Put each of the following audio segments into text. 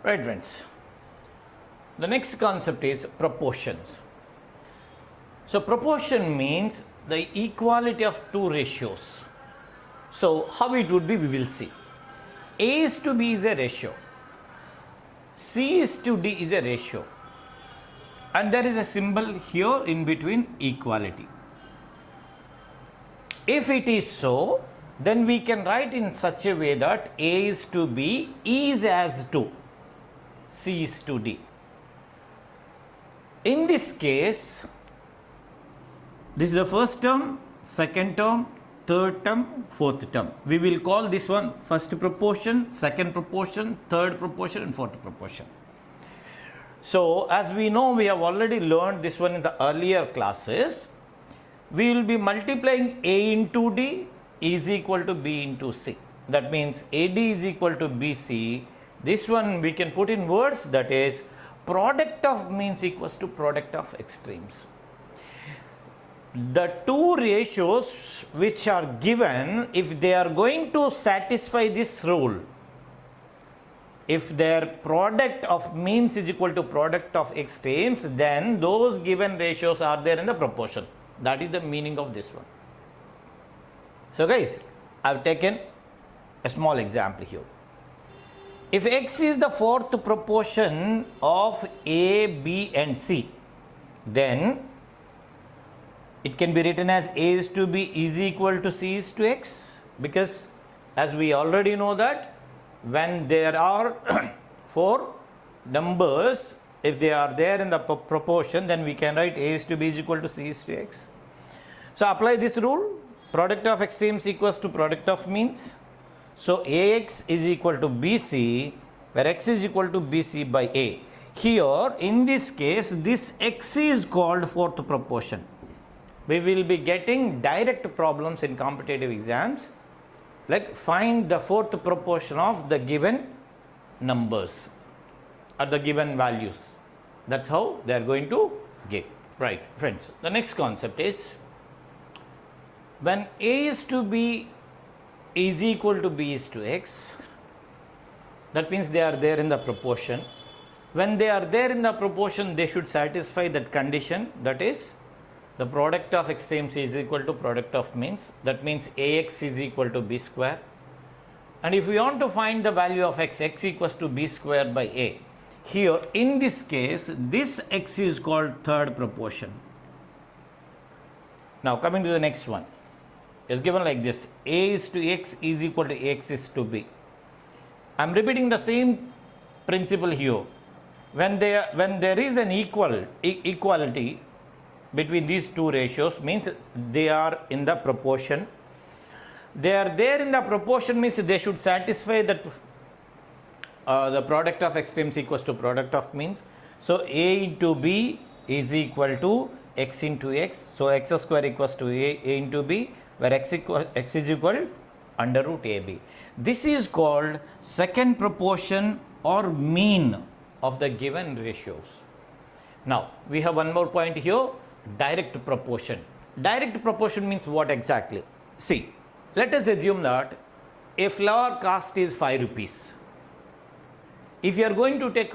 Right, friends. The next concept is proportions. So proportion means the equality of two ratios. So how it would be, we will see. A is to B is a ratio. C is to D is a ratio. And there is a symbol here in between, equality. If it is so, then we can write in such a way that A is to B is as to C is to D. In this case, this is the first term, second term, third term, fourth term. We will call this one first proportion, second proportion, third proportion and fourth proportion. So as we know, we have already learned this one in the earlier classes. We will be multiplying A into D is equal to B into C. That means AD is equal to BC. This one we can put in words, that is product of means equals to product of extremes. The two ratios which are given, if they are going to satisfy this rule, if their product of means is equal to product of extremes, then those given ratios are there in the proportion. That is the meaning of this one. So guys, I have taken a small example here. If X is the fourth proportion of A, B and C, then it can be written as A is to B is equal to C is to X, because as we already know that when there are four numbers, if they are there in the proportion, then we can write A is to B is equal to C is to X. So apply this rule, product of extremes equals to product of means. So AX is equal to BC, where X is equal to BC by A. Here in this case, this X is called fourth proportion. We will be getting direct problems in competitive exams, like find the fourth proportion of the given numbers or the given values. That's how they are going to give. Right, friends. The next concept is, when A is to B is equal to B is to X, that means they are there in the proportion. When they are there in the proportion, they should satisfy that condition, that is the product of extremes is equal to product of means. That means AX is equal to B square. And if we want to find the value of X, X equals to B square by A. Here in this case, this X is called third proportion. Now coming to the next one, is given like this: A is to X is equal to X is to B. I am repeating the same principle here. When there is an equality between these two ratios, means they are in the proportion. They are there in the proportion means they should satisfy that the product of extremes equals to product of means. So A into B is equal to X into X. So X square equals to A into B, where X is equal under root AB. This is called second proportion or mean of the given ratios. Now we have one more point here, direct proportion. Direct proportion means what exactly? See, let us assume that a flower cost is 5 rupees. If you are going to take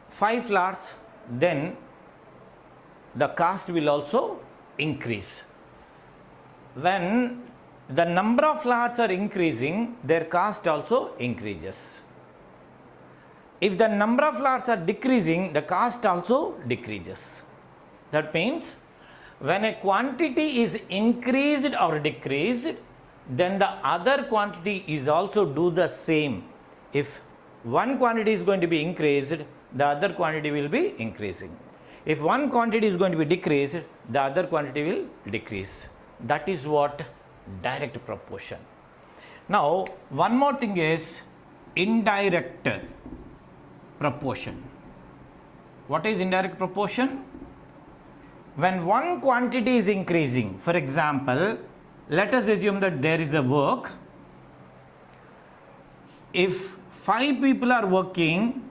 5 flowers, then the cost will also increase. When the number of flowers are increasing, their cost also increases. If the number of flowers are decreasing, the cost also decreases. That means when a quantity is increased or decreased, then the other quantity is also do the same. If one quantity is going to be increased, the other quantity will be increasing. If one quantity is going to be decreased, the other quantity will decrease. That is what direct proportion. Now one more thing is indirect proportion. What is indirect proportion? When one quantity is increasing, for example, let us assume that there is a work. If 5 people are working,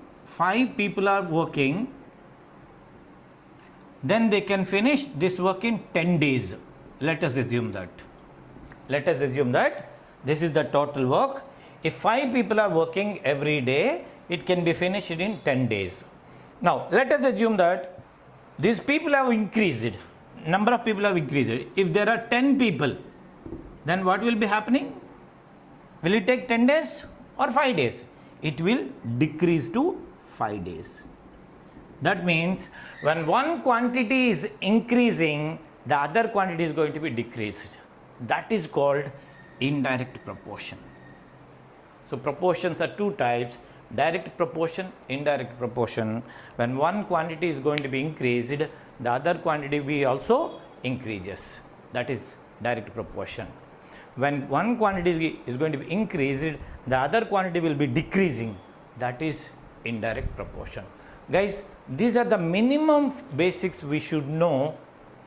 then they can finish this work in 10 days. Let us assume that. This is the total work. If 5 people are working every day, it can be finished in 10 days. Now, let us assume that these people have increased, number of people have increased. If there are 10 people, then what will be happening? Will it take 10 days or 5 days? It will decrease to 5 days. That means when one quantity is increasing, the other quantity is going to be decreased. That is called indirect proportion. So proportions are two types: direct proportion, indirect proportion. When one quantity is going to be increased, the other quantity will also increases. That is direct proportion. When one quantity is going to be increased, the other quantity will be decreasing. That is indirect proportion. Guys, these are the minimum basics we should know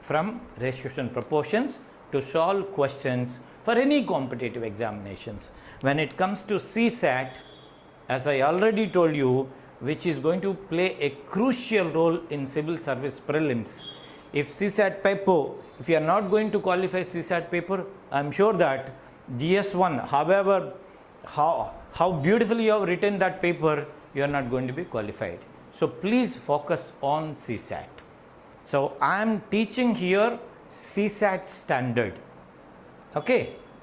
from ratios and proportions to solve questions for any competitive examinations. When it comes to CSAT, as I already told you, which is going to play a crucial role in civil service prelims. If CSAT paper, if you are not going to qualify CSAT paper, I am sure that GS1, however, how beautifully you have written that paper, you are not going to be qualified. So please focus on CSAT. So I am teaching here CSAT standard. Okay.